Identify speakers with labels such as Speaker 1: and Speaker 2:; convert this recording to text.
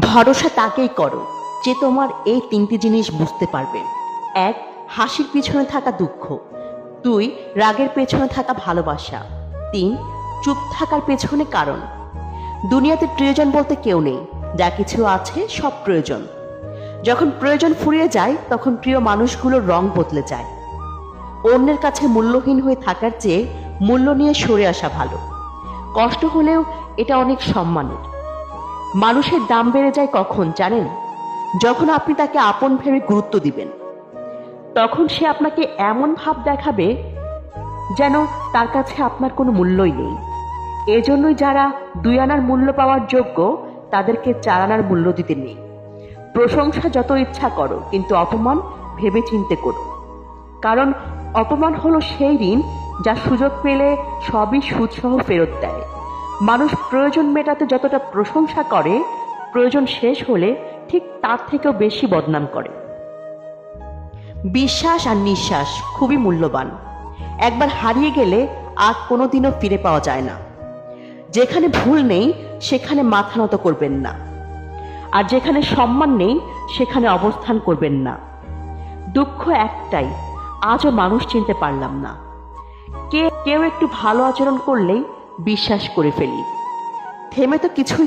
Speaker 1: ভরসা তাকেই করো যে তোমার এই তিনটি জিনিস বুঝতে পারবে। এক, হাসির পিছনে থাকা দুঃখ। দুই, রাগের পেছনে থাকা ভালোবাসা। তিন, চুপ থাকার পেছনে কারণ। দুনিয়াতে প্রিয়জন বলতে কেউ নেই, যা কিছু আছে সব প্রয়োজন। যখন প্রয়োজন ফুরিয়ে যায় তখন প্রিয় মানুষগুলোর রং বদলে যায়। অন্যের কাছে মূল্যহীন হয়ে থাকার চেয়ে মূল্য নিয়ে সরে আসা ভালো। কষ্ট হলেও এটা অনেক সম্মানের। মানুষের দাম বেড়ে যায় কখন জানেন? যখন আপনি তাকে আপন ভেবে গুরুত্ব দিবেন। তখন সে আপনাকে এমন ভাব দেখাবে যেন তার কাছে আপনার কোনো মূল্যই নেই। এজন্যই যারা 2 আনার মূল্য পাওয়ার যোগ্য তাদেরকে 4 আনার মূল্য দিতে নেই। প্রশংসা যত ইচ্ছা করো, কিন্তু অপমান ভেবে চিন্তে করো। কারণ অপমান হলো সেই ঋণ যা সুযোগ পেলে সবই সুদসহ ফেরত দেয়। মানুষ প্রয়োজন মেটাতে যতটা প্রশংসা করে, প্রয়োজন শেষ হলে ঠিক তার থেকেও বেশি বদনাম করে। বিশ্বাস আর নিঃশ্বাস খুবই মূল্যবান। একবার হারিয়ে গেলে আর কোনোদিনও ফিরে পাওয়া যায় না। যেখানে ভুল নেই সেখানে মাথা নত করবেন না, আর যেখানে সম্মান নেই সেখানে অবস্থান করবেন না। দুঃখ একটাই, আজও মানুষ চিনতে পারলাম না। কেউ একটু ভালো আচরণ করলেই বিশ্বাস করে ফেলি। থেমে তো কিছুই